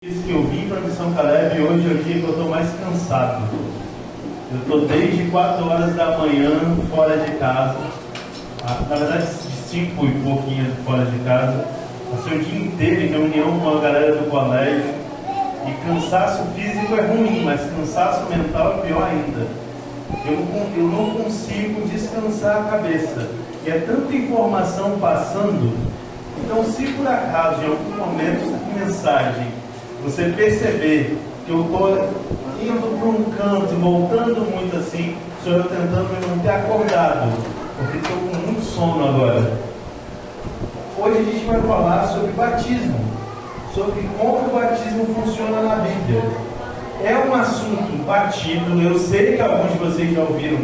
Isso que eu vim para a Missão Caleb e hoje é o dia que eu estou mais cansado. Eu estou desde 4 horas da manhã fora de casa, na verdade 5 e pouquinho fora de casa. Passei o dia inteiro em reunião com a galera do colégio. E cansaço físico é ruim, mas cansaço mental é pior ainda. Eu não consigo descansar a cabeça. E é tanta informação passando. Então, se por acaso em algum momento essa mensagem você perceber que eu estou indo para um canto e voltando muito assim, sou eu tentando me manter acordado, porque estou com muito sono agora. Hoje a gente vai falar sobre batismo, sobre como o batismo funciona na Bíblia. É um assunto batido, eu sei que alguns de vocês já ouviram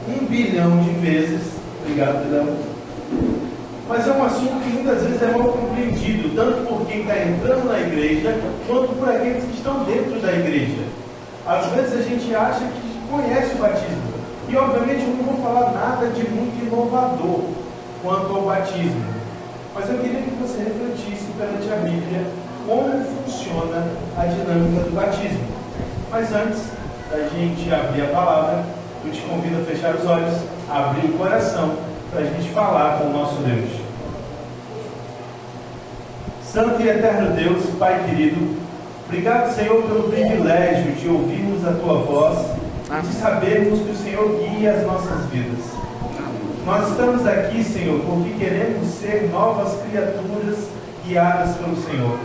1 bilhão de vezes, obrigado, Pedro. Mas é um assunto que muitas vezes é mal compreendido, tanto por quem está entrando na igreja, quanto por aqueles que estão dentro da igreja. Às vezes a gente acha que conhece o batismo. E obviamente eu não vou falar nada de muito inovador quanto ao batismo. Mas eu queria que você refletisse perante a Bíblia como funciona a dinâmica do batismo. Mas antes da gente abrir a palavra, eu te convido a fechar os olhos, abrir o coração, para a gente falar com o nosso Deus. Santo e eterno Deus, Pai querido, obrigado, Senhor, pelo privilégio de ouvirmos a Tua voz e de sabermos que o Senhor guia as nossas vidas. Nós estamos aqui, Senhor, porque queremos ser novas criaturas guiadas pelo Senhor.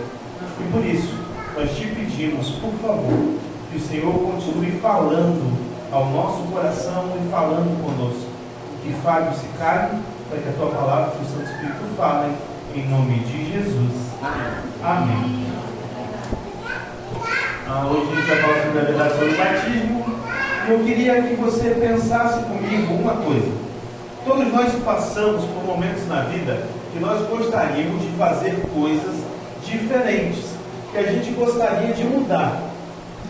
E por isso, nós te pedimos, por favor, que o Senhor continue falando ao nosso coração e falando conosco. Que falhos se calem, para que a Tua palavra e o Santo Espírito falem, em nome de Jesus. Amém. Hoje a gente vai falar sobre a verdade sobre o batismo. E eu queria que você pensasse comigo uma coisa. Todos nós passamos por momentos na vida que nós gostaríamos de fazer coisas diferentes, que a gente gostaria de mudar.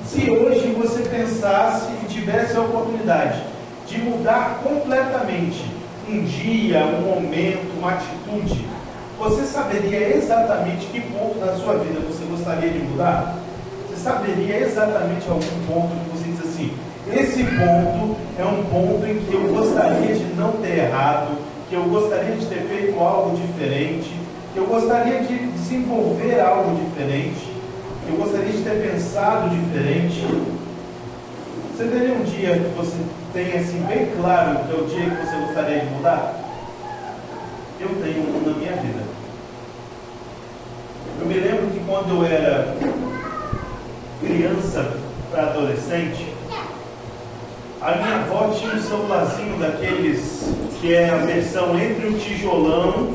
Se hoje você pensasse e tivesse a oportunidade de mudar completamente um dia, um momento, uma atitude, você saberia exatamente que ponto da sua vida você gostaria de mudar? Você saberia exatamente algum ponto que você diz assim, esse ponto é um ponto em que eu gostaria de não ter errado, que eu gostaria de ter feito algo diferente, que eu gostaria de desenvolver algo diferente, que eu gostaria de ter pensado diferente? Você teria um dia que você tem assim bem claro que é o dia que você gostaria de mudar? Eu tenho um na minha vida. Eu me lembro que quando eu era criança para adolescente, a minha avó tinha um celularzinho daqueles que é a versão entre o tijolão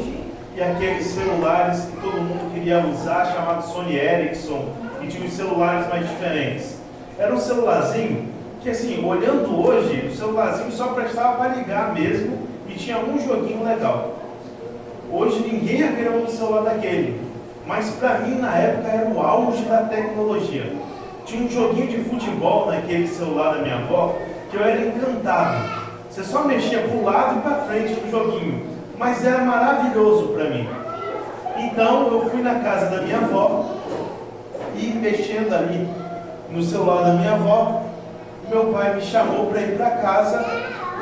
e aqueles celulares que todo mundo queria usar, chamado Sony Ericsson, e tinha os celulares mais diferentes. Era um celularzinho que, assim, olhando hoje, o celularzinho só prestava para ligar mesmo e tinha um joguinho legal. Hoje ninguém abriu um celular daquele, mas para mim na época era o auge da tecnologia. Tinha um joguinho de futebol naquele celular da minha avó que eu era encantado. Você só mexia para o lado e para frente do joguinho, mas era maravilhoso para mim. Então eu fui na casa da minha avó e mexendo ali no celular da minha avó, meu pai me chamou para ir para casa.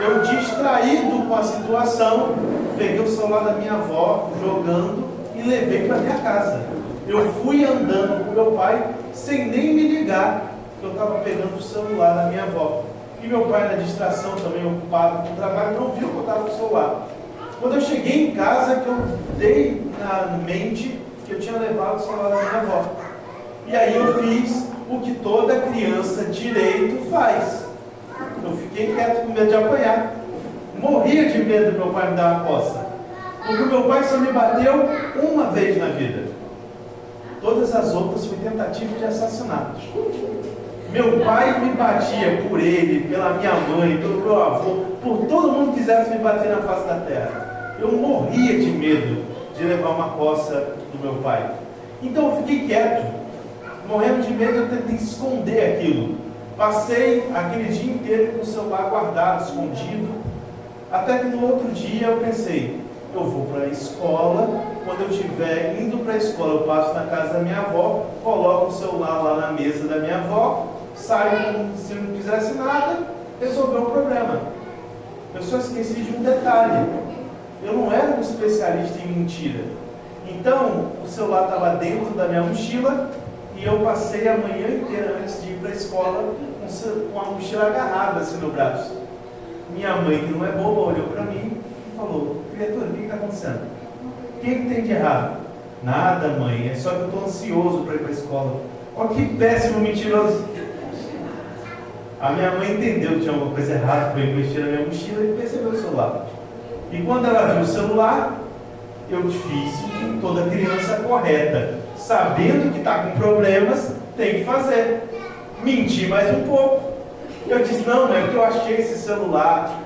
Eu, distraído com a situação, peguei o celular da minha avó, jogando, e levei para minha casa. Eu fui andando com meu pai, sem nem me ligar, que eu estava pegando o celular da minha avó. E meu pai, na distração também, ocupado com o trabalho, não viu que eu estava com o celular. Quando eu cheguei em casa, que eu dei na mente que eu tinha levado o celular da minha avó. E aí eu fiz o que toda criança direito faz. Eu fiquei quieto com medo de apanhar. Morria de medo do meu pai me dar uma coça. Porque meu pai só me bateu uma vez na vida. Todas as outras foi tentativa de assassinato. Meu pai me batia por ele, pela minha mãe, pelo meu avô, por todo mundo que quisesse me bater na face da terra. Eu morria de medo de levar uma coça do meu pai. Então eu fiquei quieto. Morrendo de medo, eu tentei esconder aquilo. Passei aquele dia inteiro com o celular guardado, escondido. Até que no outro dia eu pensei, eu vou para a escola. Quando eu estiver indo para a escola, eu passo na casa da minha avó, coloco o celular lá na mesa da minha avó, saio como se não quisesse nada, resolveu o problema. Eu só esqueci de um detalhe: eu não era um especialista em mentira. Então, o celular estava dentro da minha mochila e eu passei a manhã inteira antes de ir para a escola com a mochila agarrada assim no braço. Minha mãe, que não é boba, olhou para mim e falou: criatura, o que está acontecendo? O que tem de errado? Nada, mãe, é só que eu estou ansioso para ir para a escola. Olha que péssimo mentiroso. A minha mãe entendeu que tinha alguma coisa errada, foi mexer na minha mochila e percebeu o celular. E quando ela viu o celular, eu fiz com toda criança correta. Sabendo que está com problemas, tem que fazer. Mentir mais um pouco. Eu disse: não, mãe, porque eu achei esse celular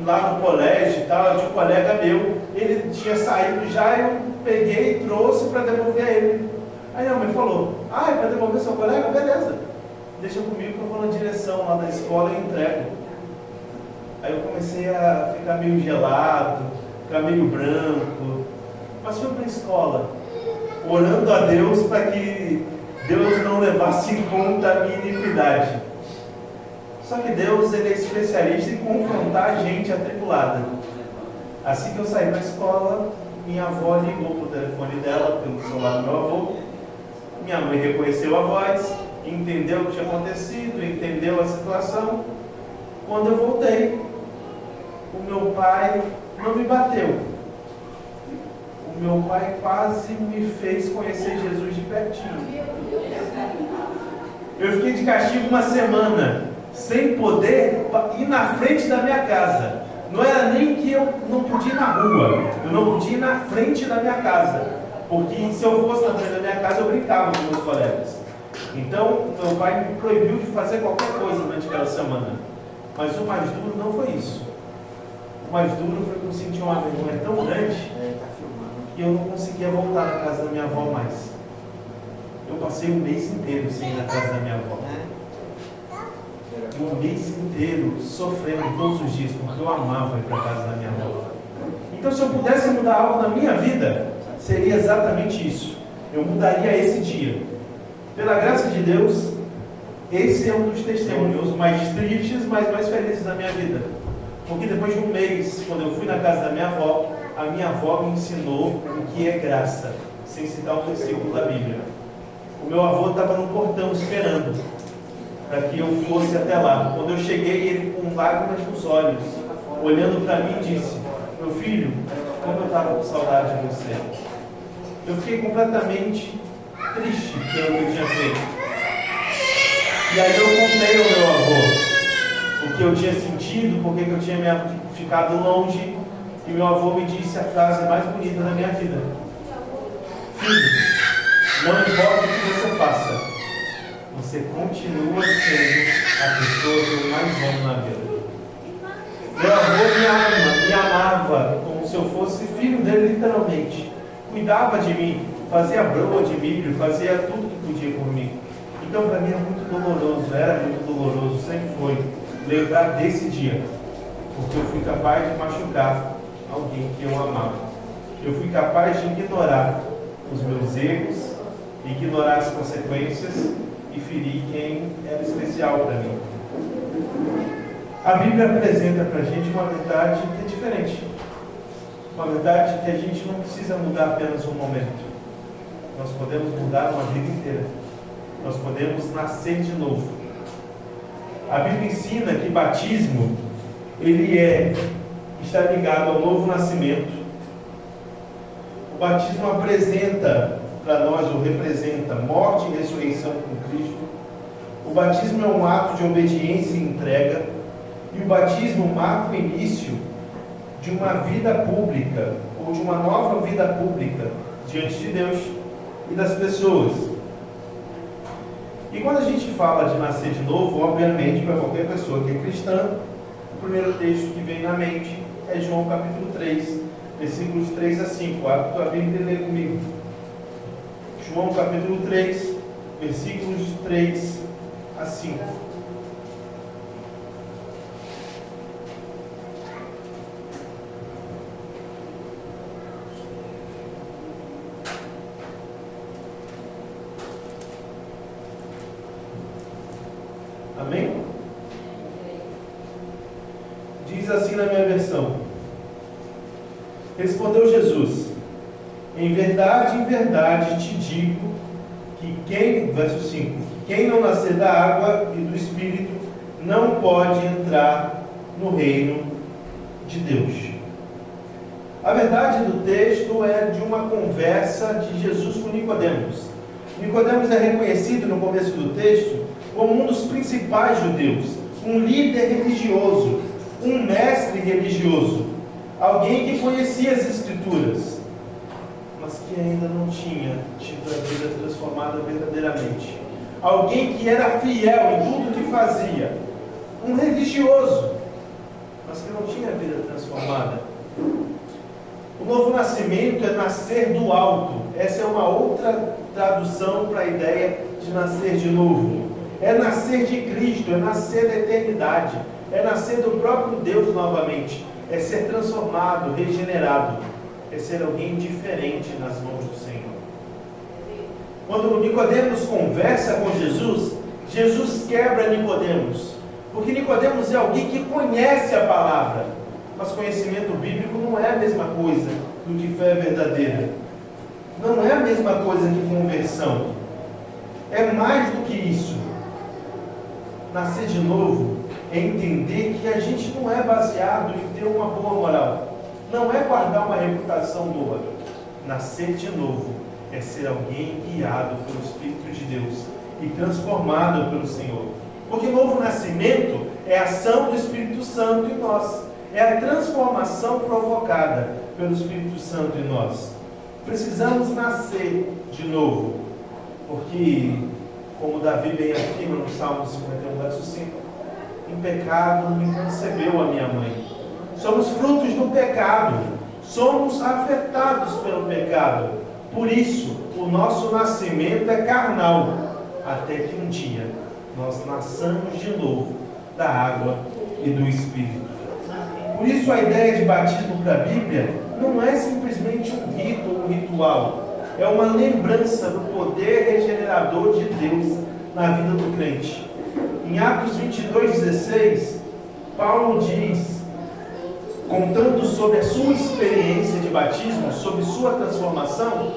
lá no colégio e tal, tinha um colega meu, ele tinha saído já, eu peguei e trouxe para devolver a ele. Aí a mãe falou: ah, é para devolver seu colega? Beleza, deixa comigo que eu vou na direção lá da escola e entrego. Aí eu comecei a ficar meio gelado, ficar meio branco, mas fui para a escola, orando a Deus para que Deus não levasse em conta a minha iniquidade. Só que Deus, ele é especialista em confrontar a gente atribulada. Assim que eu saí da escola, minha avó ligou para o telefone dela, pelo celular do meu avô. Minha mãe reconheceu a voz, entendeu o que tinha acontecido, entendeu a situação. Quando eu voltei, o meu pai não me bateu. O meu pai quase me fez conhecer Jesus de pertinho. Eu fiquei de castigo uma semana, sem poder ir na frente da minha casa. Não era nem que eu não podia ir na rua, eu não podia ir na frente da minha casa, porque se eu fosse na frente da minha casa eu brincava com meus colegas. Então meu pai me proibiu de fazer qualquer coisa durante aquela semana. Mas o mais duro não foi isso. O mais duro foi que eu senti uma vergonha tão grande que eu não conseguia voltar na casa da minha avó mais. Eu passei um mês inteiro sem ir na casa da minha avó. Um mês inteiro sofrendo todos os dias, porque eu amava ir para a casa da minha avó. Então, se eu pudesse mudar algo na minha vida, seria exatamente isso. Eu mudaria esse dia. Pela graça de Deus, esse é um dos testemunhos mais tristes, mas mais felizes da minha vida. Porque depois de um mês, quando eu fui na casa da minha avó, a minha avó me ensinou o que é graça, sem citar um versículo da Bíblia. O meu avô estava no portão esperando para que eu fosse até lá. Quando eu cheguei, ele com lágrimas nos olhos, olhando para mim, disse: meu filho, como eu estava com saudade de você. Eu fiquei completamente triste pelo que eu tinha feito. E aí eu contei ao meu avô o que eu tinha sentido, porque eu tinha ficado longe, e meu avô me disse a frase mais bonita da minha vida: filho, não importa o que você faça, você continua sendo a pessoa que eu mais amo na vida. Meu avô me amava como se eu fosse filho dele, literalmente. Cuidava de mim, fazia broa de milho, fazia tudo que podia por mim. Então, para mim é muito doloroso, era muito doloroso, sempre foi, lembrar desse dia. Porque eu fui capaz de machucar alguém que eu amava. Eu fui capaz de ignorar os meus erros, ignorar as consequências e ferir quem era especial para mim. A Bíblia apresenta para a gente uma verdade que é diferente. Uma verdade que a gente não precisa mudar apenas um momento. Nós podemos mudar uma vida inteira. Nós podemos nascer de novo. A Bíblia ensina que batismo, está ligado ao novo nascimento. O batismo apresenta para nós, ou representa, morte e ressurreição com Cristo. O batismo é um ato de obediência e entrega. E o batismo marca o início de uma vida pública, ou de uma nova vida pública, diante de Deus e das pessoas. E quando a gente fala de nascer de novo, obviamente, para qualquer pessoa que é cristã, o primeiro texto que vem na mente é João capítulo 3, versículos 3 a 5. Abre tua Bíblia e lê comigo. João capítulo 3, versículos de 3 a 5. Amém? Diz assim na minha versão: respondeu Jesus: em verdade te digo que verso 5, quem não nascer da água e do Espírito não pode entrar no reino de Deus. A verdade do texto é de uma conversa de Jesus com Nicodemos. Nicodemos é reconhecido no começo do texto como um dos principais judeus, um líder religioso, um mestre religioso, alguém que conhecia as Escrituras, mas que ainda não tinha tido a vida transformada verdadeiramente. Alguém que era fiel em tudo que fazia, um religioso, mas que não tinha a vida transformada. O novo nascimento é nascer do alto. Essa é uma outra tradução para a ideia de nascer de novo. É nascer de Cristo, é nascer da eternidade, é nascer do próprio Deus novamente, é ser transformado, regenerado, é ser alguém diferente nas mãos do Senhor. Quando Nicodemos conversa com Jesus, Jesus quebra Nicodemos, porque Nicodemos é alguém que conhece a palavra, mas conhecimento bíblico não é a mesma coisa do que fé verdadeira. Não é a mesma coisa que conversão. É mais do que isso. Nascer de novo é entender que a gente não é baseado em ter uma boa moral. Não é guardar uma reputação boa. Nascer de novo é ser alguém guiado pelo Espírito de Deus e transformado pelo Senhor. Porque novo nascimento é a ação do Espírito Santo em nós. É a transformação provocada pelo Espírito Santo em nós. Precisamos nascer de novo. Porque, como Davi bem afirma no Salmo 51, verso 5, em pecado me concebeu a minha mãe. Somos frutos do pecado. Somos afetados pelo pecado. Por isso, o nosso nascimento é carnal. Até que um dia nós nasçamos de novo da água e do Espírito. Por isso a ideia de batismo para a Bíblia não é simplesmente um rito ou um ritual. É uma lembrança do poder regenerador de Deus na vida do crente. Em Atos 22:16, Paulo diz, contando sobre a sua experiência de batismo, sobre sua transformação,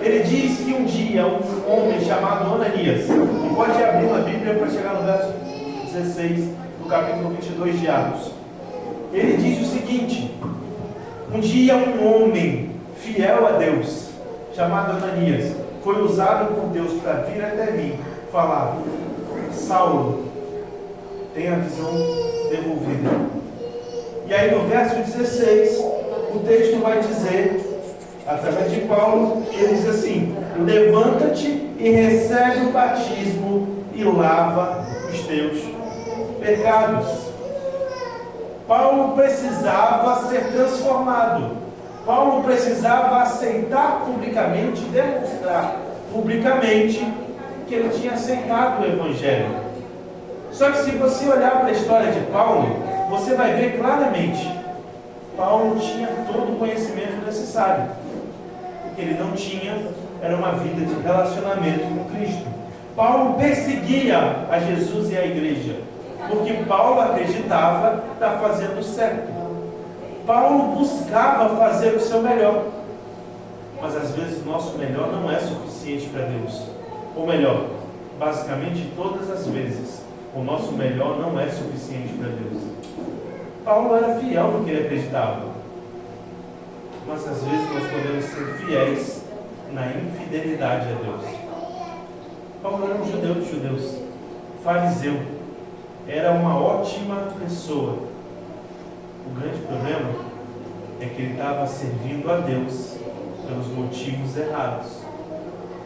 ele diz que um dia um homem chamado Ananias, e pode abrir uma Bíblia para chegar no verso 16 do capítulo 22 de Atos, ele diz o seguinte: um dia um homem fiel a Deus, chamado Ananias, foi usado por Deus para vir até mim falar: Saulo, tem a visão devolvida. E aí no verso 16, o texto vai dizer, através de Paulo, ele diz assim: levanta-te e recebe o batismo e lava os teus pecados. Paulo precisava ser transformado. Paulo precisava aceitar publicamente, demonstrar publicamente que ele tinha aceitado o Evangelho. Só que se você olhar para a história de Paulo, você vai ver claramente, Paulo tinha todo o conhecimento necessário. O que ele não tinha era uma vida de relacionamento com Cristo. Paulo perseguia a Jesus e a igreja, porque Paulo acreditava estar fazendo certo. Paulo buscava fazer o seu melhor, mas às vezes o nosso melhor não é suficiente para Deus. Ou melhor, basicamente todas as vezes, o nosso melhor não é suficiente para Deus. Paulo era fiel no que ele acreditava, mas às vezes nós podemos ser fiéis na infidelidade a Deus. Paulo era um judeu de judeus, fariseu, era uma ótima pessoa. O grande problema é que ele estava servindo a Deus pelos motivos errados.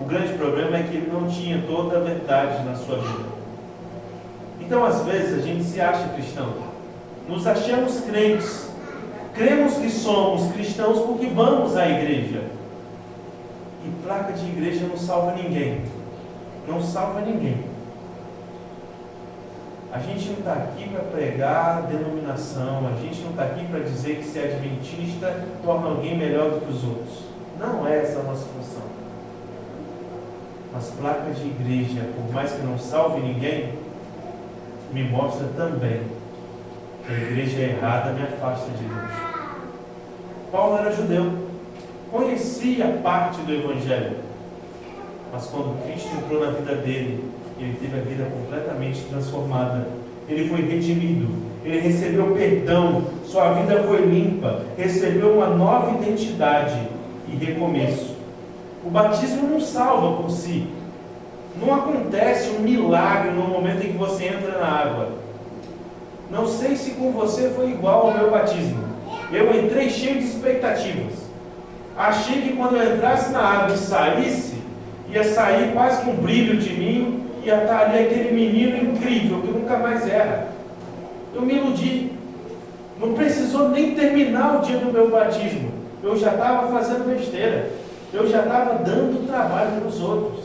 O grande problema é que ele não tinha toda a verdade na sua vida. Então, às vezes, a gente se acha cristão, nos achamos crentes, cremos que somos cristãos porque vamos à igreja. E placa de igreja não salva ninguém. Não salva ninguém. A gente não está aqui para pregar denominação, a gente não está aqui para dizer que ser adventista torna alguém melhor do que os outros. Não é essa a nossa função. Mas placa de igreja, por mais que não salve ninguém, me mostra também que a igreja errada me afasta de Deus. Paulo era judeu, conhecia parte do Evangelho, mas quando Cristo entrou na vida dele, ele teve a vida completamente transformada. Ele foi redimido, ele recebeu perdão, sua vida foi limpa, recebeu uma nova identidade e recomeço. O batismo não salva por si. Não acontece um milagre no momento em que você entra na água. Não sei se com você foi igual ao meu batismo. Eu entrei cheio de expectativas. Achei que quando eu entrasse na água e saísse, ia sair quase com um brilho de mim, ia estar ali aquele menino incrível que nunca mais erra. Eu me iludi. Não precisou nem terminar o dia do meu batismo. Eu já estava fazendo besteira. Eu já estava dando trabalho para os outros.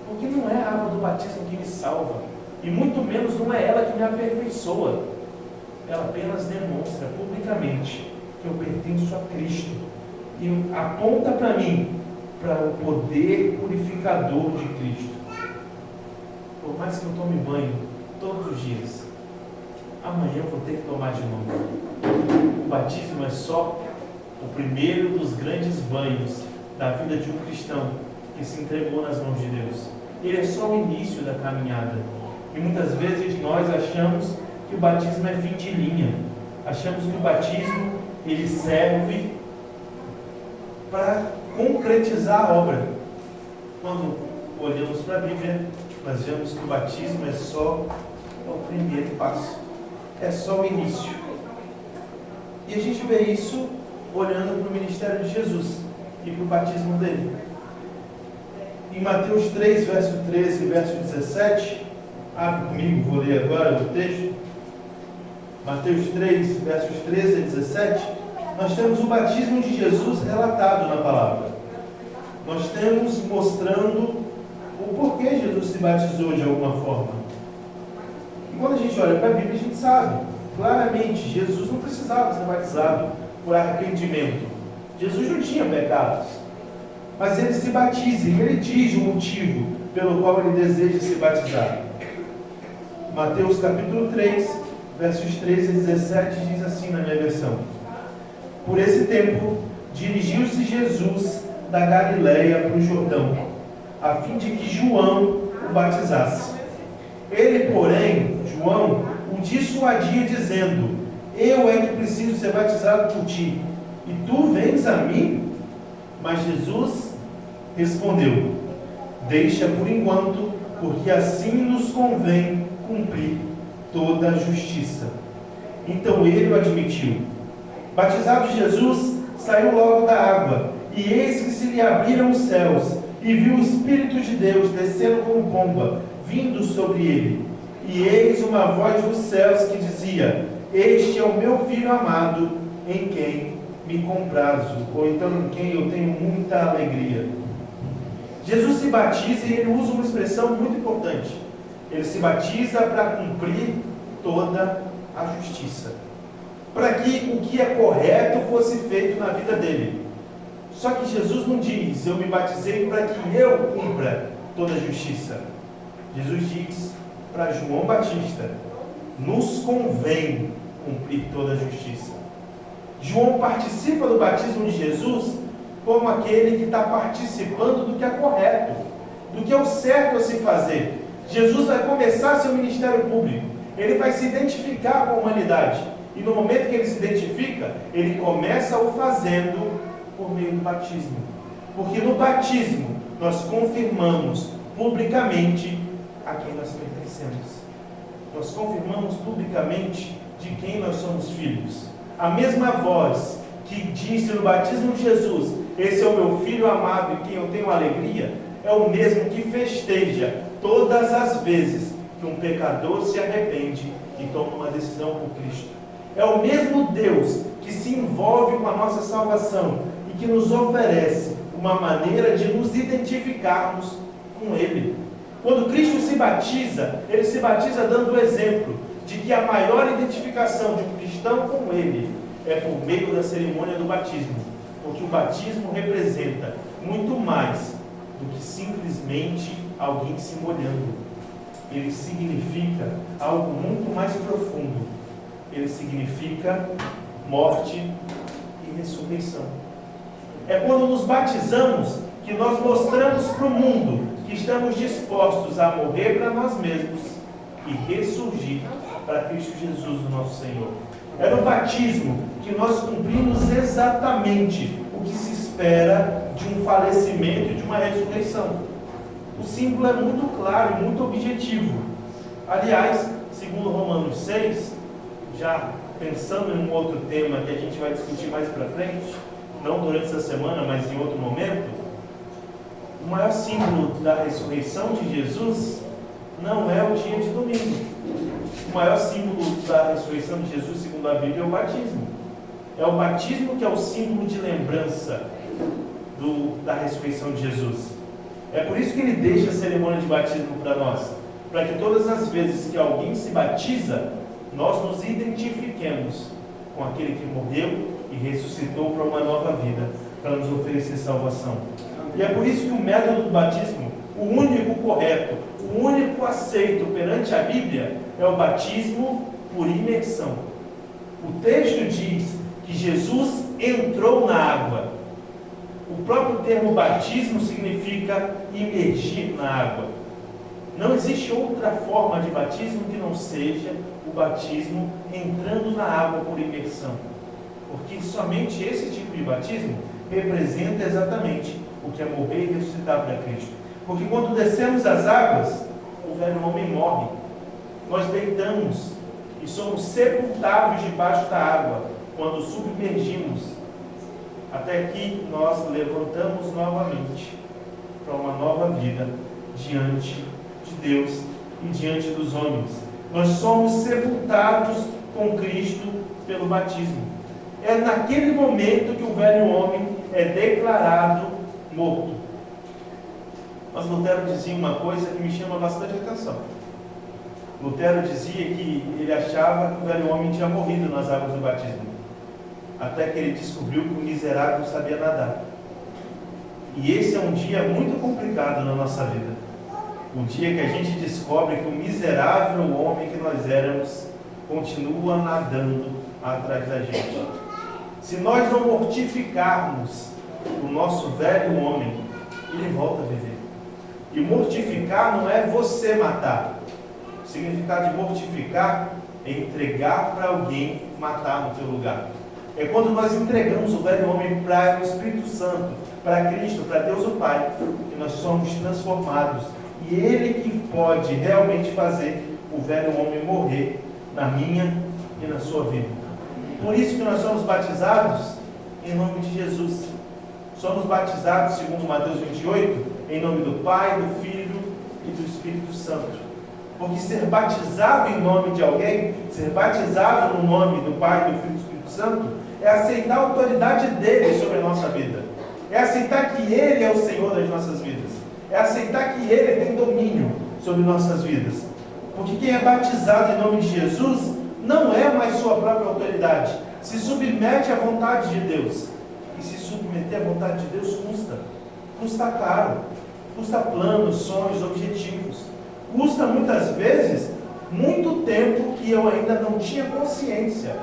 Porque não é a água do batismo que me salva. E muito menos não é ela que me aperfeiçoa. Ela apenas demonstra publicamente que eu pertenço a Cristo. E aponta para mim, para o poder purificador de Cristo. Por mais que eu tome banho todos os dias, amanhã eu vou ter que tomar de novo. O batismo é só o primeiro dos grandes banhos da vida de um cristão que se entregou nas mãos de Deus. Ele é só o início da caminhada. E muitas vezes nós achamos que o batismo é fim de linha. Achamos que o batismo ele serve para concretizar a obra. Quando olhamos para a Bíblia, nós vemos que o batismo é só o primeiro passo. É só o início. E a gente vê isso olhando para o ministério de Jesus e para o batismo dele. Em Mateus 3, verso 13 e verso 17, abre comigo, vou ler agora o texto. Mateus 3, versos 13 a 17, nós temos o batismo de Jesus relatado na palavra. Nós temos mostrando o porquê Jesus se batizou de alguma forma. E quando a gente olha para a Bíblia, a gente sabe claramente, Jesus não precisava ser batizado por arrependimento. Jesus não tinha pecados. Mas ele se batiza e ele diz o motivo pelo qual ele deseja se batizar. Mateus capítulo 3, versos 13 a 17 diz assim na minha versão: Por esse tempo, dirigiu-se Jesus da Galileia para o Jordão, a fim de que João o batizasse. Ele, porém, João, o dissuadia dizendo: Eu é que preciso ser batizado por ti, e tu vens a mim? Mas Jesus respondeu: Deixa por enquanto, porque assim nos convém cumprir toda a justiça. Então ele o admitiu. Batizado Jesus, saiu logo da água, e eis que se lhe abriram os céus, e viu o Espírito de Deus descendo como pomba, vindo sobre ele. E eis uma voz dos céus que dizia: Este é o meu Filho amado, em quem me comprazo, ou então em quem eu tenho muita alegria. Jesus se batiza e ele usa uma expressão muito importante. Ele se batiza para cumprir toda a justiça, para que o que é correto fosse feito na vida dele. Só que Jesus não diz: Eu me batizei para que eu cumpra toda a justiça. Jesus diz para João Batista: Nos convém cumprir toda a justiça. João participa do batismo de Jesus como aquele que está participando do que é correto, do que é o certo a se fazer. Jesus vai começar seu ministério público, ele vai se identificar com a humanidade, e no momento que ele se identifica, ele começa o fazendo por meio do batismo, porque no batismo nós confirmamos publicamente a quem nós pertencemos, nós confirmamos publicamente de quem nós somos filhos. A mesma voz que disse no batismo de Jesus: Esse é o meu Filho amado em quem eu tenho alegria, é o mesmo que festeja todas as vezes que um pecador se arrepende e toma uma decisão por Cristo. É o mesmo Deus que se envolve com a nossa salvação e que nos oferece uma maneira de nos identificarmos com Ele. Quando Cristo se batiza, Ele se batiza dando o exemplo de que a maior identificação de um cristão com Ele é por meio da cerimônia do batismo, porque o batismo representa muito mais do que simplesmente alguém se molhando. ele significa algo muito mais profundo. Ele significa morte e ressurreição. É quando nos batizamos que nós mostramos para o mundo que estamos dispostos a morrer para nós mesmos e ressurgir para Cristo Jesus, o nosso Senhor. É no batismo que nós cumprimos exatamente o que se espera de um falecimento e de uma ressurreição. O símbolo é muito claro e muito objetivo. Aliás, segundo Romanos 6, já pensando em um outro tema que a gente vai discutir mais para frente, não durante essa semana, mas em outro momento, o maior símbolo da ressurreição de Jesus não é o dia de domingo. O maior símbolo da ressurreição de Jesus, segundo a Bíblia, é o batismo. É o batismo que é o símbolo de lembrança da ressurreição de Jesus. É por isso que ele deixa a cerimônia de batismo para nós, para que todas as vezes que alguém se batiza, nós nos identifiquemos com aquele que morreu e ressuscitou para uma nova vida, para nos oferecer salvação. E é por isso que o método do batismo, o único correto, o único aceito perante a Bíblia, é o batismo por imersão. O texto diz que Jesus entrou na água. O próprio termo batismo significa imergir na água. Não existe outra forma de batismo que não seja o batismo entrando na água por imersão. Porque somente esse tipo de batismo representa exatamente o que é morrer e ressuscitar para Cristo. Porque quando descemos as águas, o velho homem morre. Nós deitamos e somos sepultados debaixo da água quando submergimos, até que nós levantamos novamente para uma nova vida diante de Deus e diante dos homens. Nós somos sepultados com Cristo pelo batismo. É naquele momento que o velho homem é declarado morto. Mas Lutero dizia uma coisa que me chama bastante atenção. Lutero dizia que ele achava que o velho homem tinha morrido nas águas do batismo, até que ele descobriu que o miserável sabia nadar. E esse é um dia muito complicado na nossa vida. O dia que a gente descobre que o miserável homem que nós éramos continua nadando atrás da gente. Se nós não mortificarmos o nosso velho homem, ele volta a viver. E mortificar não é você matar. O significado de mortificar é entregar para alguém matar no teu lugar. É quando nós entregamos o velho homem para o Espírito Santo, para Cristo, para Deus o Pai, que nós somos transformados. E Ele que pode realmente fazer o velho homem morrer na minha e na sua vida. Por isso que nós somos batizados em nome de Jesus. Somos batizados, segundo Mateus 28, em nome do Pai, do Filho e do Espírito Santo. Porque ser batizado em nome de alguém, ser batizado no nome do Pai, do Filho e do Espírito Santo, é aceitar a autoridade dele sobre a nossa vida. É aceitar que ele é o Senhor das nossas vidas. É aceitar que ele tem domínio sobre nossas vidas. Porque quem é batizado em nome de Jesus não é mais sua própria autoridade. Se submete à vontade de Deus. E se submeter à vontade de Deus custa. Custa caro. Custa planos, sonhos, objetivos. Custa muitas vezes muito tempo que eu ainda não tinha consciência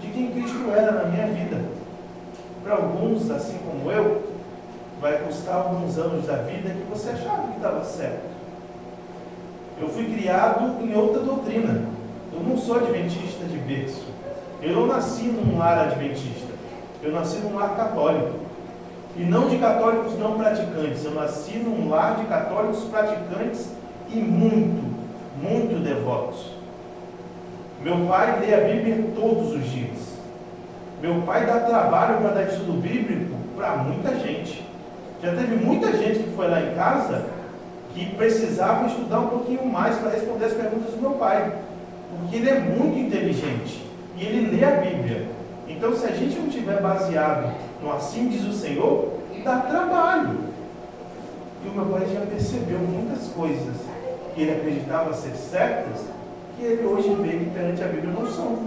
de quem Cristo era na minha vida. Para alguns, assim como eu, vai custar alguns anos da vida que você achava que estava certo. Eu fui criado em outra doutrina. Eu não sou adventista de berço. Eu não nasci num lar adventista. Eu nasci num lar católico. E não de católicos não praticantes. Eu nasci num lar de católicos praticantes e muito, muito devotos. Meu pai lê a Bíblia todos os dias. Meu pai dá trabalho para dar estudo bíblico para muita gente. Já teve muita gente que foi lá em casa que precisava estudar um pouquinho mais para responder as perguntas do meu pai. Porque ele é muito inteligente e ele lê a Bíblia. Então, se a gente não estiver baseado no assim diz o Senhor, dá trabalho. E o meu pai já percebeu muitas coisas que ele acreditava ser certas, que ele hoje vê que perante a Bíblia não são.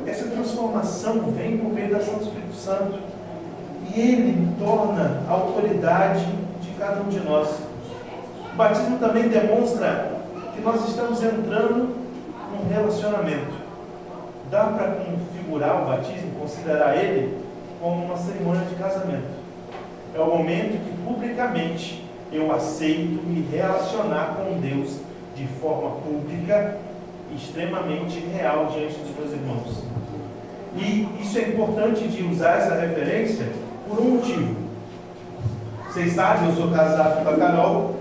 Essa transformação vem por meio da ação do Espírito Santo. E ele torna a autoridade de cada um de nós. O batismo também demonstra que nós estamos entrando num relacionamento. Dá para configurar o batismo, considerar ele como uma cerimônia de casamento. É o momento que publicamente eu aceito me relacionar com Deus de forma pública e extremamente real diante dos meus irmãos. E isso é importante de usar essa referência por um motivo. Vocês sabem, eu sou casado com a Carol,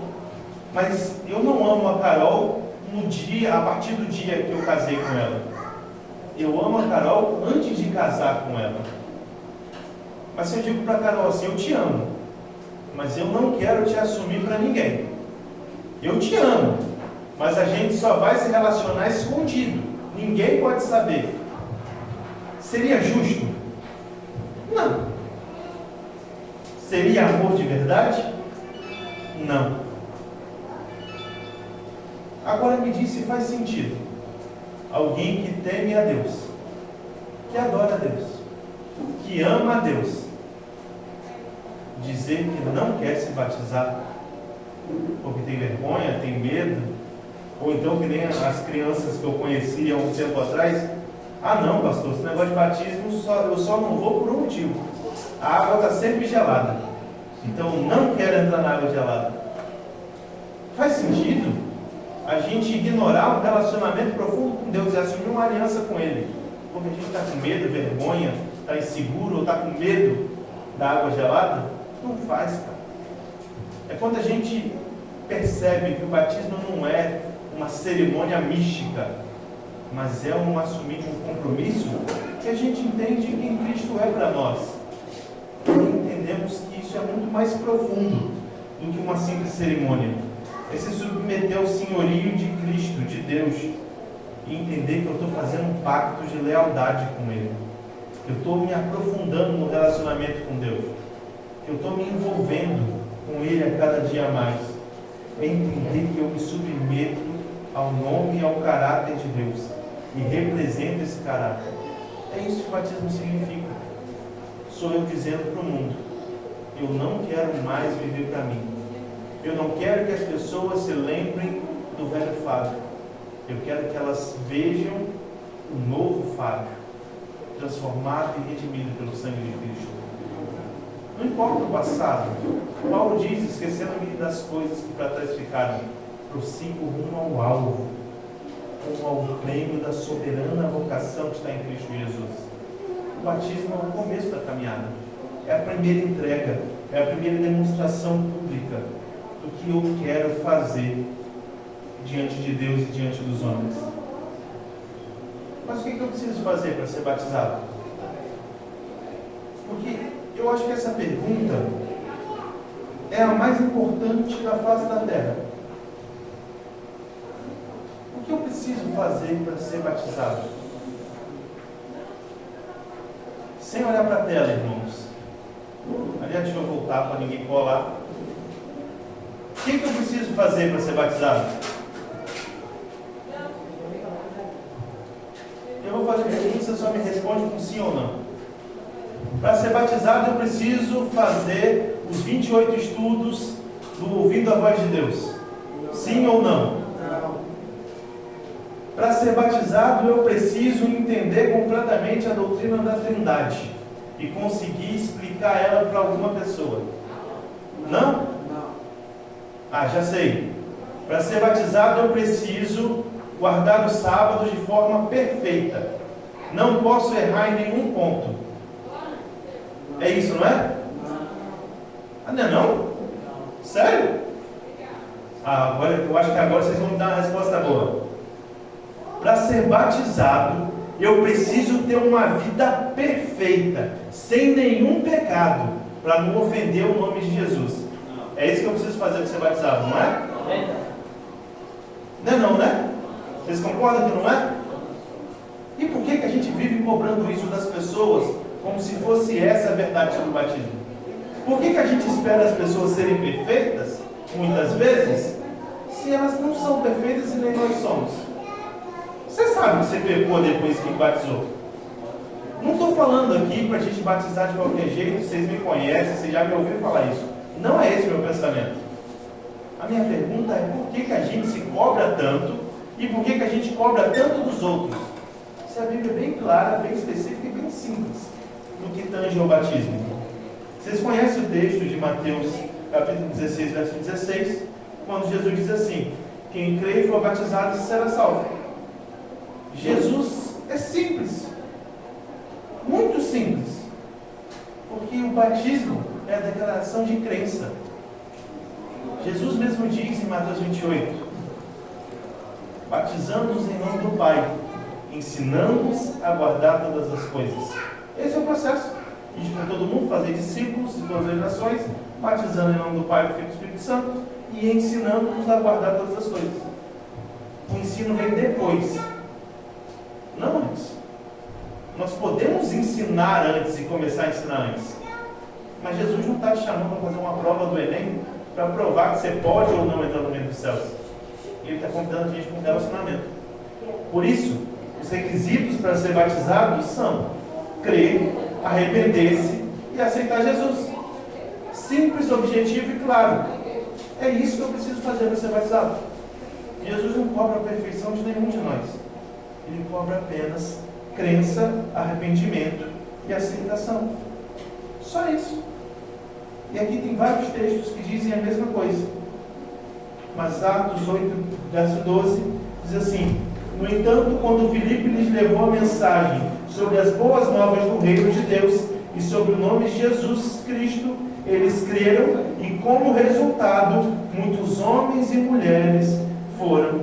mas eu não amo a Carol a partir do dia que eu casei com ela. Eu amo a Carol antes de casar com ela. Mas se eu digo para a Carol assim, eu te amo, mas eu não quero te assumir para ninguém. Eu te amo, mas a gente só vai se relacionar escondido. Ninguém pode saber. Seria justo? Não. Seria amor de verdade? Não. Agora me diz se faz sentido. Alguém que teme a Deus, que adora a Deus, que ama a Deus, dizer que não quer se batizar porque tem vergonha, tem medo, ou então que nem as crianças que eu conhecia há um tempo atrás. Ah não, pastor, esse negócio de batismo eu só não vou por um motivo: a água está sempre gelada, então não quero entrar na água gelada. Faz sentido a gente ignorar um relacionamento profundo com Deus e assumir uma aliança com Ele porque a gente está com medo, vergonha, está inseguro ou está com medo da água gelada? Não faz, cara. É quando a gente percebe que o batismo não é uma cerimônia mística, mas é assumir um compromisso, que a gente entende quem Cristo é para nós. E entendemos que isso é muito mais profundo do que uma simples cerimônia. É se submeter ao senhorio de Cristo, de Deus, e entender que eu estou fazendo um pacto de lealdade com Ele. Eu estou me aprofundando no relacionamento com Deus. Eu estou me envolvendo com Ele a cada dia mais. É entender que eu me submeto ao nome e ao caráter de Deus e represento esse caráter. É isso que o batismo significa. Sou eu dizendo para o mundo: eu não quero mais viver para mim. Eu não quero que as pessoas se lembrem do velho Fábio. Eu quero que elas vejam o novo Fábio, transformado e redimido pelo sangue de Cristo. Não importa o passado. Paulo diz: esquecendo-me das coisas que para trás ficaram, prossigo rumo ao alvo, rumo ao prêmio da soberana vocação que está em Cristo Jesus. O batismo é o começo da caminhada. É a primeira entrega, é a primeira demonstração pública do que eu quero fazer diante de Deus e diante dos homens. Mas o que eu preciso fazer para ser batizado? Porque eu acho que essa pergunta é a mais importante da face da terra. O que eu preciso fazer para ser batizado? Sem olhar para a tela, irmãos. Aliás, deixa eu voltar para ninguém colar. O que eu preciso fazer para ser batizado? Eu vou fazer a pergunta, você só me responde com sim ou não. Para ser batizado eu preciso fazer os 28 estudos do Ouvindo a Voz de Deus. Sim ou não? Para ser batizado eu preciso entender completamente a doutrina da Trindade e conseguir explicar ela para alguma pessoa. Não? Ah, já sei. Para ser batizado eu preciso guardar os sábados de forma perfeita. Não posso errar em nenhum ponto. É isso, não é? Ah, não é não? Sério? Ah, agora, eu acho que agora vocês vão me dar uma resposta boa. Para ser batizado, eu preciso ter uma vida perfeita, sem nenhum pecado, para não ofender o nome de Jesus. É isso que eu preciso fazer para ser batizado, não é? Não é não, né? Vocês concordam que não é? E por que a gente vive cobrando isso das pessoas, como se fosse essa a verdade sobre o batismo? Por que a gente espera as pessoas serem perfeitas, muitas vezes, se elas não são perfeitas e nem nós somos? Você sabe que você pecou depois que batizou. Não estou falando aqui para a gente batizar de qualquer jeito, vocês me conhecem, vocês já me ouviram falar isso. Não é esse o meu pensamento. A minha pergunta é: por que a gente se cobra tanto e por que a gente cobra tanto dos outros? Se a Bíblia é bem clara, bem específica e bem simples no que tange ao batismo. Vocês conhecem o texto de Mateus, capítulo 16, verso 16, quando Jesus diz assim: quem crê e for batizado será salvo. Jesus é simples, muito simples, porque o batismo é a declaração de crença. Jesus mesmo diz em Mateus 28: batizando-nos em nome do Pai, ensinando-nos a guardar todas as coisas. Esse é o processo. A gente para todo mundo fazer discípulos de todas as nações, batizando em nome do Pai, do Filho e do Espírito Santo e ensinando-nos a guardar todas as coisas. O ensino vem depois, não antes. Nós podemos ensinar antes e começar a ensinar antes, mas Jesus não está te chamando para fazer uma prova do Enem para provar que você pode ou não entrar no reino dos céus. Ele está convidando a gente para um relacionamento. Por isso, os requisitos para ser batizado são crer, arrepender-se e aceitar Jesus. Simples, objetivo e claro. É isso que eu preciso fazer para ser batizado. Jesus não cobra a perfeição de nenhum de nós. Ele cobra apenas crença, arrependimento e aceitação. Só isso. E aqui tem vários textos que dizem a mesma coisa. Mas Atos 8, verso 12, diz assim: no entanto, quando Filipe lhes levou a mensagem sobre as boas novas do reino de Deus e sobre o nome de Jesus Cristo, eles creram e, como resultado, muitos homens e mulheres foram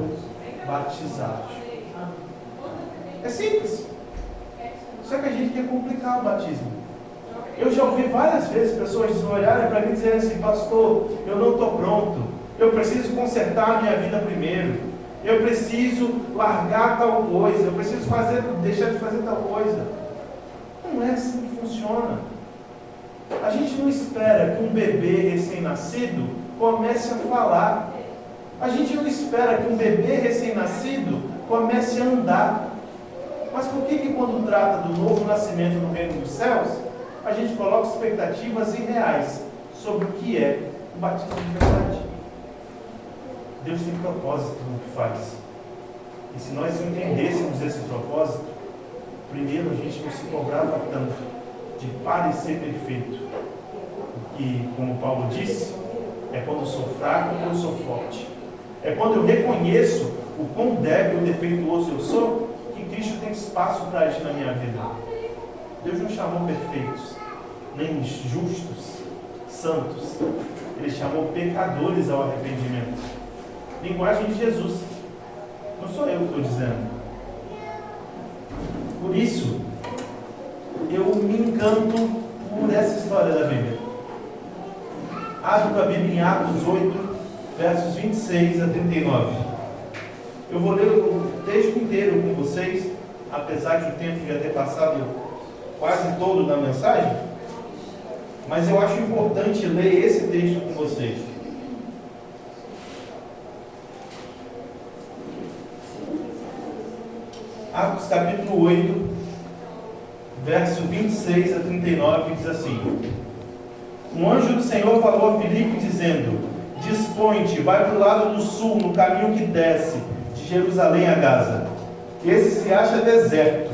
batizados. É simples. Só que a gente quer complicar o batismo. Eu já ouvi várias vezes pessoas olharem para mim e dizerem assim: pastor, eu não estou pronto, eu preciso consertar a minha vida primeiro, eu preciso largar tal coisa, eu preciso deixar de fazer tal coisa. Não é assim que funciona. A gente não espera que um bebê recém-nascido comece a falar. A gente não espera que um bebê recém-nascido comece a andar. Mas por que quando trata do novo nascimento no reino dos céus, a gente coloca expectativas irreais sobre o que é o batismo de verdade? Deus tem propósito no que faz. E se nós entendêssemos esse propósito, primeiro a gente não se cobrava tanto de parecer perfeito. E, como Paulo disse, é quando eu sou fraco que eu sou forte. É quando eu reconheço o quão débil e defeituoso eu sou, que Cristo tem espaço para agir na minha vida. Deus não chamou perfeitos, nem justos, santos. Ele chamou pecadores ao arrependimento. Linguagem de Jesus. Não sou eu que estou dizendo. Por isso, eu me encanto por essa história da Bíblia. Abro com a Bíblia em Atos 8, versos 26 a 39. Eu vou ler o texto inteiro com vocês, apesar de o tempo já ter passado quase todo da mensagem, mas eu acho importante ler esse texto com vocês. Atos capítulo 8, verso 26 a 39, diz assim: um anjo do Senhor falou a Filipe dizendo: dispõe-te, vai para o lado do sul, no caminho que desce de Jerusalém a Gaza. Esse se acha deserto.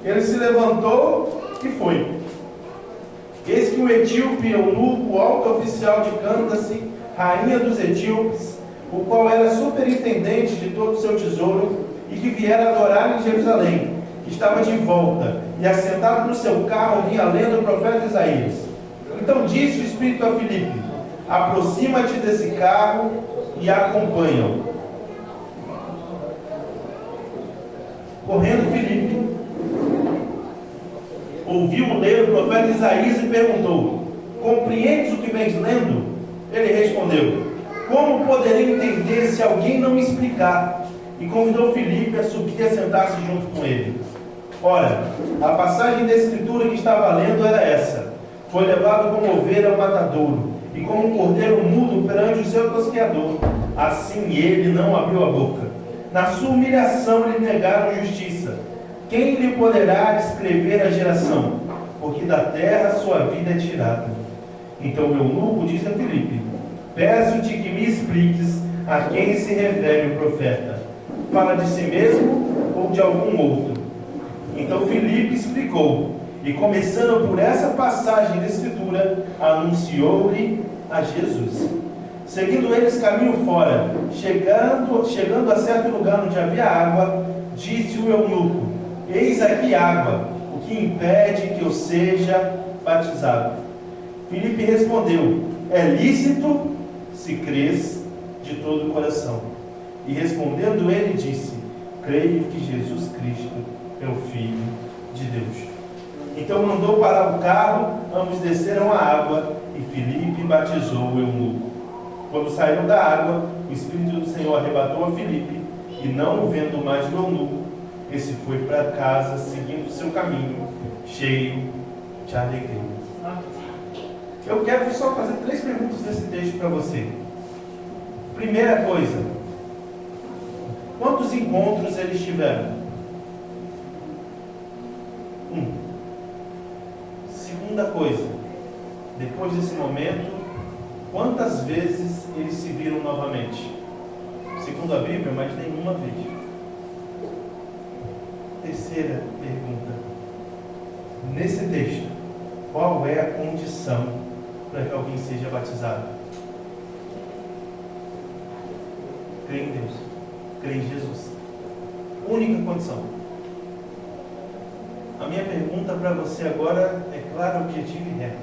Ele se levantou e foi. Eis que um etíope eunuco, alto oficial de Cândace, rainha dos etíopes, o qual era superintendente de todo o seu tesouro, e que viera adorar em Jerusalém, estava de volta, e assentado no seu carro vinha lendo o profeta Isaías. Então disse o Espírito a Filipe: aproxima-te desse carro e acompanha-o. Correndo Filipe, ouviu ler o profeta Isaías e perguntou: compreendes o que vens lendo? Ele respondeu: como poderei entender se alguém não me explicar? E convidou Filipe a subir e a sentar-se junto com ele. Ora, a passagem da escritura que estava lendo era essa: foi levado como ovelha ao matadouro, e como um cordeiro mudo perante o seu tosqueador, assim ele não abriu a boca. Na sua humilhação lhe negaram justiça. Quem lhe poderá descrever a geração? Porque da terra sua vida é tirada. Então o eunuco disse a Filipe: peço-te que me expliques a quem se refere o profeta. Fala de si mesmo ou de algum outro? Então Filipe explicou, e começando por essa passagem da Escritura, anunciou-lhe a Jesus. Seguindo eles caminho fora, chegando a certo lugar onde havia água, disse o eunuco: eis aqui água, o que impede que eu seja batizado? Filipe respondeu: é lícito, se crês de todo o coração. E respondendo ele disse: creio que Jesus Cristo é o Filho de Deus. Então mandou parar o carro, ambos desceram a água, e Filipe batizou o eunuco. Quando saíram da água, o Espírito do Senhor arrebatou a Filipe, e não o vendo mais o eunuco, esse foi para casa, seguindo o seu caminho, cheio de alegria. Eu quero só fazer 3 perguntas nesse texto para você. Primeira coisa, quantos encontros eles tiveram? 1. Segunda coisa, depois desse momento, quantas vezes eles se viram novamente? Segundo a Bíblia, mais nenhuma vez. Terceira pergunta, nesse texto, qual é a condição para que alguém seja batizado? Crê em Deus, crê em Jesus. Única condição. A minha pergunta para você agora é clara, objetiva e reta.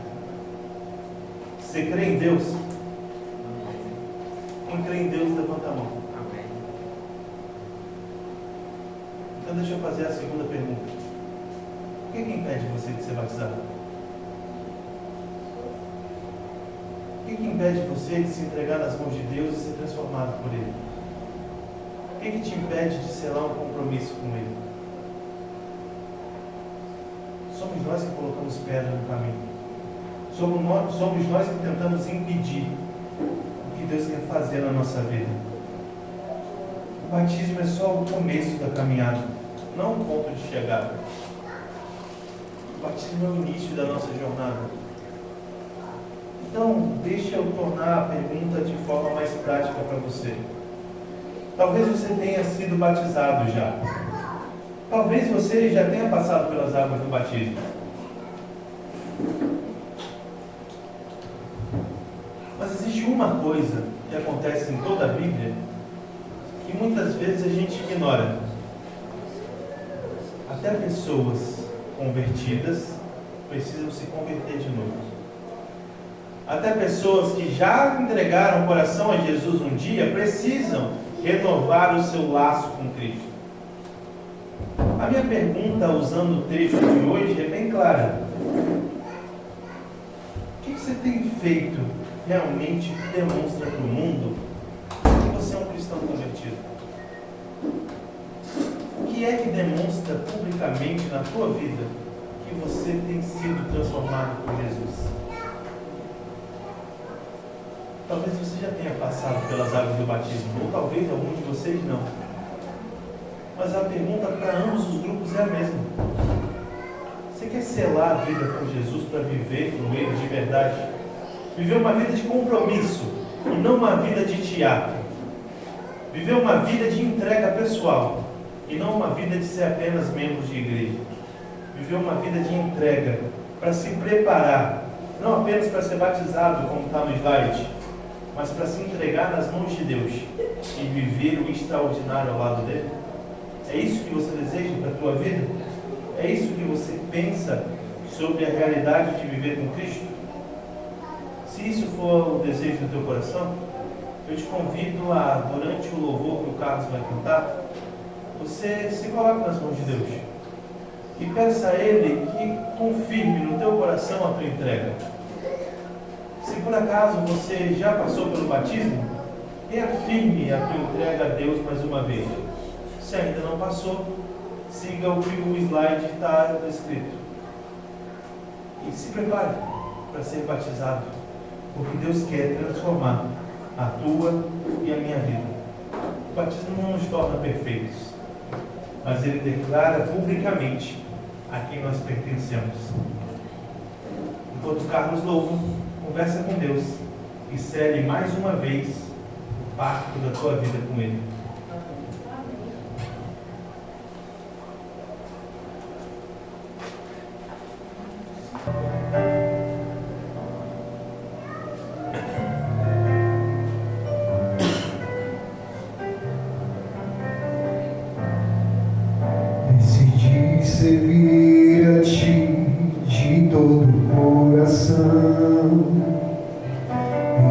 Você crê em Deus? Quem crê em Deus, levanta a mão. Amém. Então deixa eu fazer a segunda pergunta. O que impede você de ser batizado? O que impede você de se entregar nas mãos de Deus e ser transformado por Ele? O que te impede de selar um compromisso com Ele? Somos nós que colocamos pedra no caminho. Somos nós que tentamos impedir o que Deus quer fazer na nossa vida. O batismo é só o começo da caminhada, não o ponto de chegada. O batismo é o início da nossa jornada. Então, deixa eu tornar a pergunta de forma mais prática para você. Talvez você tenha sido batizado já. Talvez você já tenha passado pelas águas do batismo. Mas existe uma coisa que acontece em toda a Bíblia que muitas vezes a gente ignora. Até pessoas convertidas precisam se converter de novo. Até pessoas que já entregaram o coração a Jesus um dia precisam renovar o seu laço com Cristo. A minha pergunta, usando o texto de hoje, é bem clara. O que você tem feito realmente que demonstra para o mundo que você é um cristão convertido? O que é que demonstra publicamente na tua vida que você tem sido transformado por Jesus? Talvez você já tenha passado pelas águas do batismo, ou talvez algum de vocês não. Mas a pergunta para ambos os grupos é a mesma. Você quer selar a vida com Jesus para viver com Ele de verdade? Viver uma vida de compromisso e não uma vida de teatro. Viver uma vida de entrega pessoal e não uma vida de ser apenas membros de igreja. Viver uma vida de entrega para se preparar, não apenas para ser batizado, como está no slide, mas para se entregar nas mãos de Deus e viver o extraordinário ao lado dele? É isso que você deseja para a tua vida? É isso que você pensa sobre a realidade de viver com Cristo? Se isso for o desejo do teu coração, eu te convido a, durante o louvor que o Carlos vai cantar, você se coloque nas mãos de Deus e peça a Ele que confirme no teu coração a tua entrega. Se por acaso você já passou pelo batismo, reafirme a tua entrega a Deus mais uma vez. Se ainda não passou, siga o que o slide está escrito. E se prepare para ser batizado, porque Deus quer transformar a tua e a minha vida. O batismo não nos torna perfeitos, mas ele declara publicamente a quem nós pertencemos. Enquanto Carlos louva, conversa com Deus e cele mais uma vez pacto da tua vida com Ele. Decidi servir a Ti de todo o coração,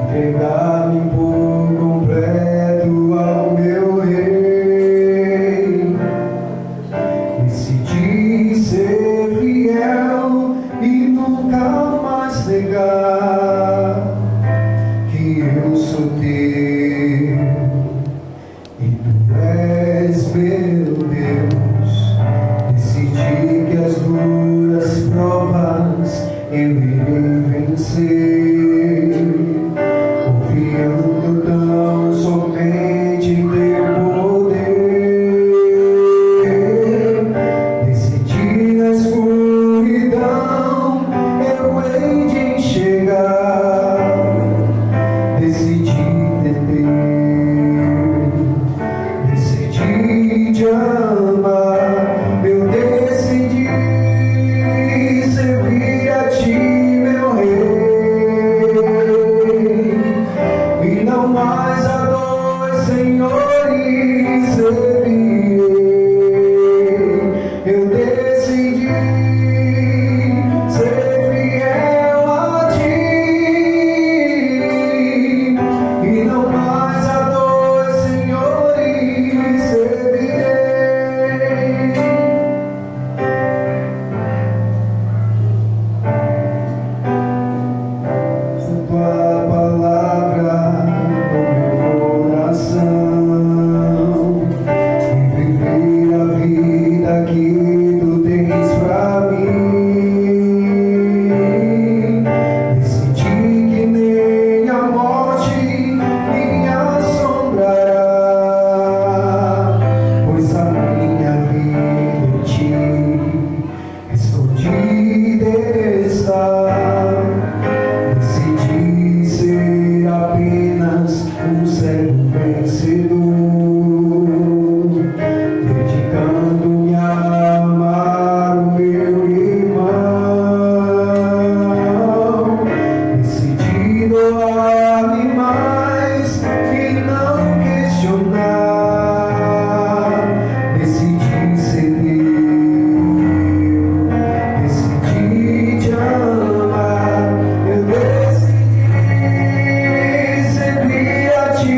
entregar-me por completo ao meu Rei. Decidi ser fiel e nunca mais negar que eu sou Teu e Tu és meu Deus. Decidi que as duras provas eu irei vencer, confiando tão somente em Teu poder. Decidi na escuridão eu hei de enxergar. Decidi temer, decidi te amar, eu decidi servir a Ti, meu Rei, e não mais a dois senhores servirei. Eu decidi ser fiel a Ti, e não mais a dois senhores servirei. Tua palavra no meu coração, e viver a vida que Tu tens pra mim. Decidi que nem a morte me assombrará, pois a minha vida em Ti escondida está. Decidi ser apenas um servo vencedor, dedicando-me a amar o meu irmão. Decidi doar-me mais e não questionar. Decidi ser Teu, decidi te amar. Eu decidi servir a Ti,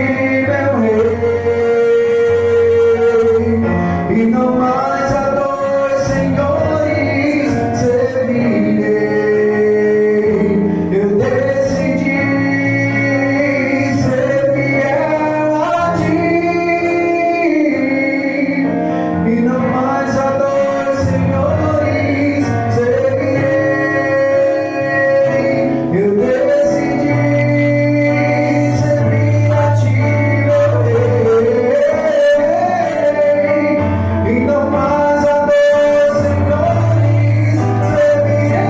meu Rei, e não mais a dois senhores servirei. Eu decidi ser fiel a Ti, e não mais a dois senhores servirei. Eu decidi servir a Ti, meu Rei, e não mais a dois senhores servirei.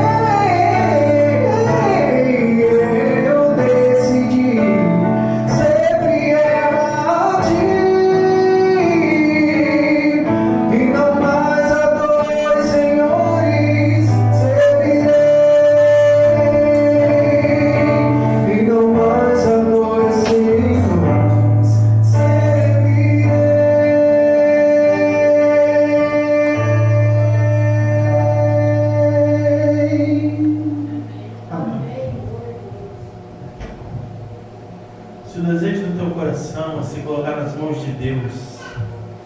Eu decidi ser fiel a Ti, e não mais a dois senhores servirei. E não mais a dois senhores servirei. Amém. Se o desejo do teu coração é se colocar nas mãos de Deus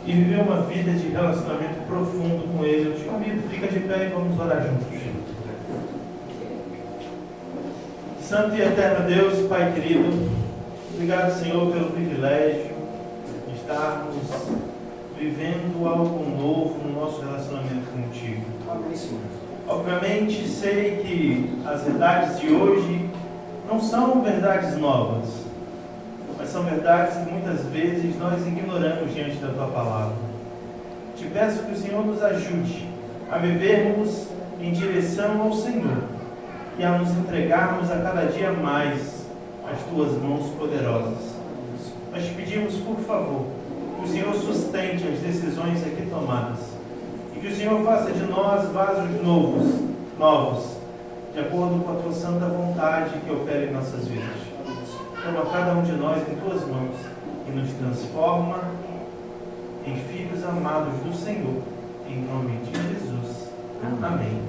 e viver uma vida de relacionamento profundo com Ele, eu te convido, fica de pé e vamos orar juntos. Santo e eterno Deus, Pai querido, obrigado, Senhor, pelo privilégio de estarmos vivendo algo novo no nosso relacionamento contigo. Amém, Senhor. Obviamente, sei que as verdades de hoje não são verdades novas, mas são verdades que muitas vezes nós ignoramos diante da Tua palavra. Te peço que o Senhor nos ajude a vivermos em direção ao Senhor e a nos entregarmos a cada dia mais às Tuas mãos poderosas. nós te pedimos, por favor, que o Senhor sustente as decisões aqui tomadas e que o Senhor faça de nós vasos novos, de acordo com a tua santa vontade que opera em nossas vidas. Toma cada um de nós em tuas mãos e nos transforma em filhos amados do Senhor, em nome de Jesus. Amém.